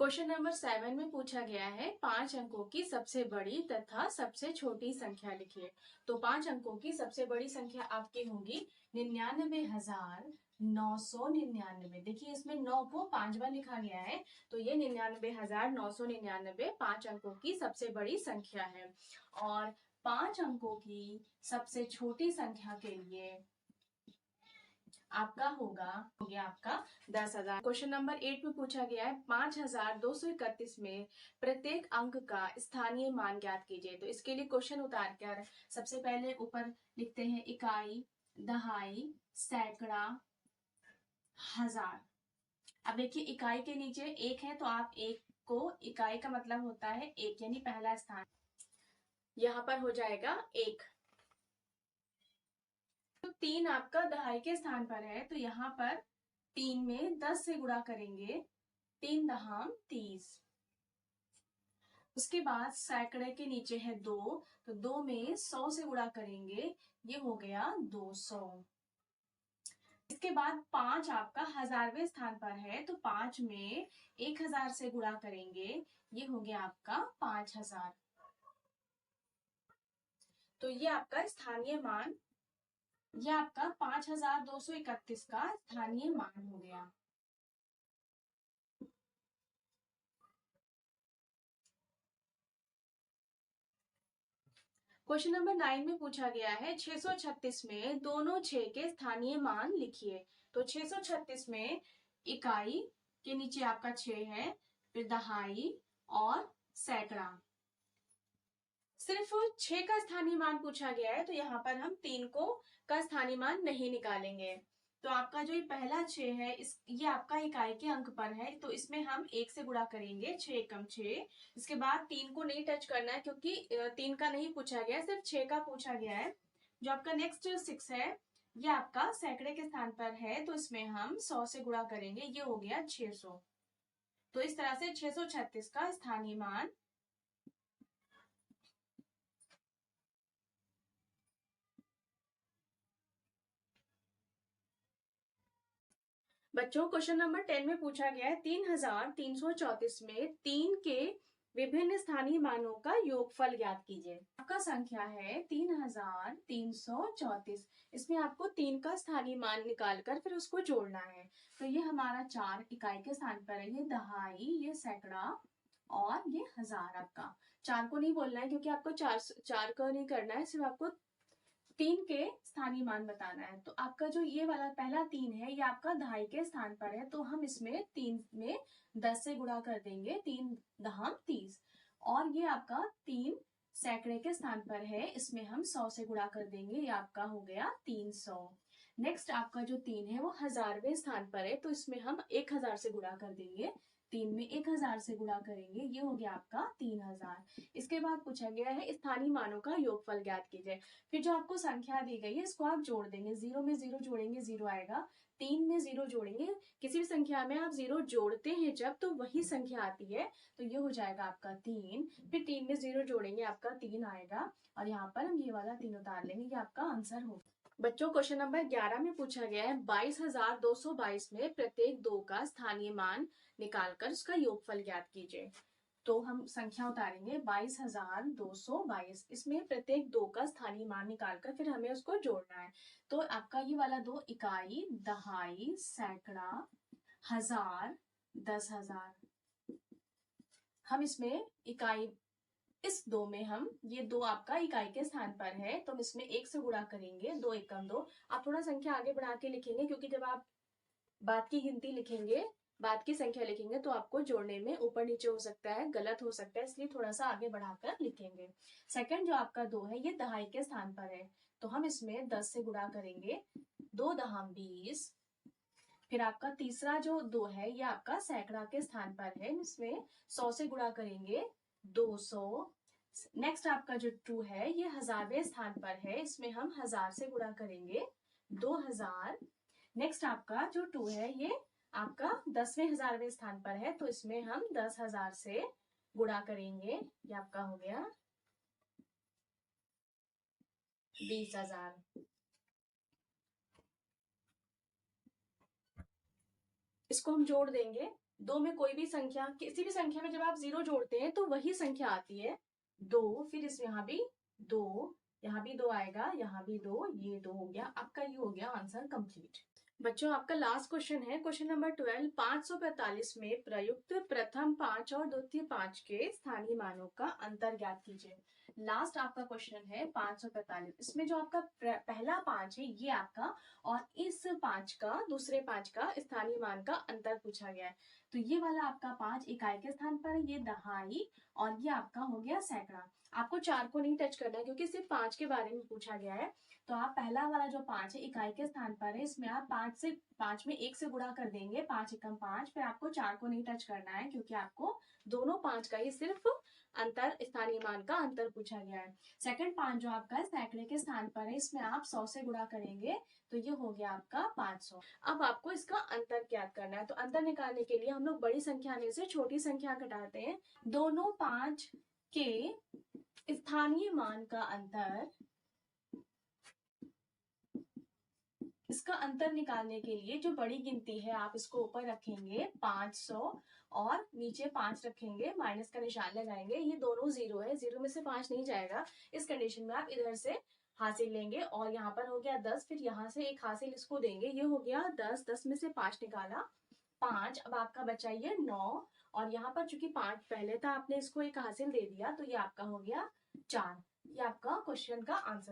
Question number 7 में पूछा गया है 5 अंकों की सबसे बड़ी तथा सबसे छोटी संख्या लिखिए। तो 5 अंकों की सबसे बड़ी संख्या आपकी होगी 99,999। देखिए इसमें 9 को 5 बार लिखा गया है, तो ये 99,999 5 अंकों की सबसे बड़ी संख्या है। और 5 अंकों की सबसे छोटी संख्या के लिए आपका हो गया आपका 10,000। क्वेश्चन नंबर 8 में पूछा गया है 5,231 में प्रत्येक अंक का स्थानीय मान ज्ञात कीजिए। तो इसके लिए क्वेश्चन उतार कर सबसे पहले ऊपर लिखते हैं इकाई, दहाई, सैकड़ा, हजार। अब देखिए इकाई के नीचे एक है, तो आप एक को, इकाई का मतलब होता है एक, यानी पहला स्थान, यहाँ पर हो जाएगा एक। तो 3 आपका दहाई के स्थान पर है, तो यहाँ पर 3 में 10 से गुणा करेंगे, 3 दहाम 30। उसके बाद सैकड़े के नीचे है 2, तो 2 में 100 से गुणा करेंगे, ये हो गया 200। इसके बाद 5 आपका हजारवें स्थान पर है, तो 5 में 1000 से गुणा करेंगे, ये हो गया आपका 5000। तो ये आपका स्थानीय मान, ये आपका 5,231 का स्थानीय मान हो गया। क्वेश्चन नंबर 9 में पूछा गया है 636 में दोनों 6 के स्थानीय मान लिखिए। तो 636 में इकाई के नीचे आपका 6 है, फिर दहाई और सैकड़ा। सिर्फ 6 का स्थानीय मान पूछा गया है, तो यहाँ पर हम 3 को का स्थानीय मान नहीं निकालेंगे। तो आपका जो ये पहला 6 है, ये आपका इकाई के अंक पर है, तो इसमें हम 1 से गुणा करेंगे, 6 एकम 6। इसके बाद 3 को नहीं टच करना है, क्योंकि 3 का नहीं पूछा गया, सिर्फ 6 का पूछा गया है। जो आपका नेक्स्ट 6 है, ये आपका सैकड़े के स्थान पर है, तो इसमें हम 100 से गुणा करेंगे, ये हो गया 600। तो इस तरह से 636 का स्थानीय मान बच्चों क्वेश्चन नंबर 10 में पूछा गया है 3,334 में 3 के विभिन्न स्थानीय मानों का योगफल ज्ञात कीजिए। आपका संख्या है 3,334। इसमें आपको 3 का स्थानीय मान निकालकर फिर उसको जोड़ना है। तो ये हमारा 4 इकाई के स्थान पर है, ये दहाई, ये सैकड़ा और ये हजार। आपका 4 को नहीं बोलना है, क्योंकि आपको 4 को नहीं करना है, सिर्फ आपको 3 के स्थानीय मान बताना है। तो आपका जो ये वाला पहला 3 है, ये आपका दहाई के स्थान पर है, तो हम इसमें 3 में 10 से गुणा कर देंगे, 3 दहाम 30। और ये आपका 3 सैकड़े के स्थान पर है, इसमें हम 100 से गुणा कर देंगे, ये आपका हो गया 300। नेक्स्ट आपका जो 3 है वो हजारवें स्थान पर है, तो इसमें हम 1000 से गुणा कर देंगे, 3 में 1000 से गुणा करेंगे, ये हो गया आपका 3000। इसके बाद पूछा गया है स्थानीय मानों का योगफल ज्ञात कीजिए। फिर जो आपको संख्या दी गई है, इसको आप जोड़ देंगे, 0 में 0 जोड़ेंगे, 0 आएगा। 3 में 0 जोड़ेंगे, किसी भी संख्या में आप 0 जोड़ते हैं जब, तो वही संख्या आती है, तो ये हो जाएगा आपका 3। फिर 3 में 0 जोड़ेंगे, आपका 3 आएगा, और यहाँ पर हम ये वाला 3 उतार लेंगे, ये आपका आंसर होगा। बच्चों क्वेश्चन नंबर 11 में पूछा गया है 22,222 में प्रत्येक 2 का स्थानीय मान निकालकर उसका योगफल ज्ञात कीजिए। तो हम संख्या उतारेंगे 22,222, इसमें प्रत्येक 2 का स्थानीय मान निकालकर फिर हमें उसको जोड़ना है। तो आपका ये वाला 2 इकाई, दहाई, सैकड़ा, हजार, 10,000। हम इसमें इकाई, इस 2 में हम, ये 2 आपका इकाई के स्थान पर है, तो हम इसमें 1 से गुणा करेंगे, 2 एकम 2। आप थोड़ा संख्या आगे बढ़ा के लिखेंगे, क्योंकि जब आप बाद की गिनती लिखेंगे, बाद की संख्या लिखेंगे, तो आपको जोड़ने में ऊपर नीचे हो सकता है, गलत हो सकता है, इसलिए थोड़ा सा आगे बढ़ाकर लिखेंगे। सेकंड जो आपका 2 है, ये दहाई के स्थान पर है, तो हम इसमें 10 से गुणा करेंगे, 2 दहाम 20। फिर आपका तीसरा जो 2 है, ये आपका सैकड़ा के स्थान पर है, इसमें 100 से गुणा करेंगे, 200। नेक्स्ट आपका जो 2 है, ये हजारवें स्थान पर है, इसमें हम 1000 से गुणा करेंगे, 2000। नेक्स्ट आपका जो 2 है, ये आपका 10वें हजारवें स्थान पर है, तो इसमें हम 10,000 से गुणा करेंगे, ये आपका हो गया 20,000। इसको हम जोड़ देंगे, 2 में कोई भी संख्या, किसी भी संख्या में जब आप 0 जोड़ते हैं तो वही संख्या आती है 2, फिर इस यहाँ भी 2, यहाँ भी 2 आएगा, यहाँ भी 2, ये 2 हो गया आपका, ये हो गया आंसर कंप्लीट। बच्चों आपका लास्ट क्वेश्चन है, क्वेश्चन नंबर 12, 545 में प्रयुक्त प्रथम 5 और द्वितीय 5 के स्थानीय मानों का अंतर ज्ञात कीजिए। लास्ट आपका क्वेश्चन है 545, इसमें जो आपका पहला 5 है ये आपका, और इस 5 का, दूसरे 5 का स्थानीय मान का अंतर पूछा गया है। तो ये वाला आपका 5 इकाई के स्थान पर है, ये दहाई, और ये आपका हो गया सैकड़ा। आपको 4 को नहीं टच करना है क्योंकि सिर्फ 5 के बारे में पूछा गया है। तो आप पहला वाला जो 5 है इकाई के स्थान पर है, इसमें आप 5 में 1 से गुणा कर देंगे, 5 एकम 5, फिर आपको 4 को नहीं टच करना है क्योंकि आपको दोनों 5 का ही सिर्फ अंतर, स्थानीय मान का अंतर पूछा गया है। सेकंड 5 जो आपका है सैकड़े के स्थान पर है, इसमें आप 100 से गुणा करेंगे तो ये हो गया आपका 500। अब आपको इसका अंतर ज्ञात करना है, तो अंतर निकालने के लिए हम लोग बड़ी संख्या में से छोटी संख्या घटाते हैं। दोनों 5 के स्थानीय मान का अंतर, इसका अंतर निकालने के लिए जो बड़ी गिनती है आप इसको ऊपर रखेंगे 500 और नीचे 5 रखेंगे, माइनस का निशान लगाएंगे, ये दोनों 0 है, 0 में से 5 नहीं जाएगा, इस कंडीशन में आप इधर से हासिल लेंगे, और यहाँ पर हो गया 10, फिर यहाँ से एक हासिल इसको देंगे, ये हो गया 10, 10 में से 5 निकाला 5, अब आपका बचा ये 9, और यहाँ पर चूंकि 5 पहले था आपने इसको एक हासिल दे दिया तो ये आपका हो गया 4। ये आपका क्वेश्चन का आंसर।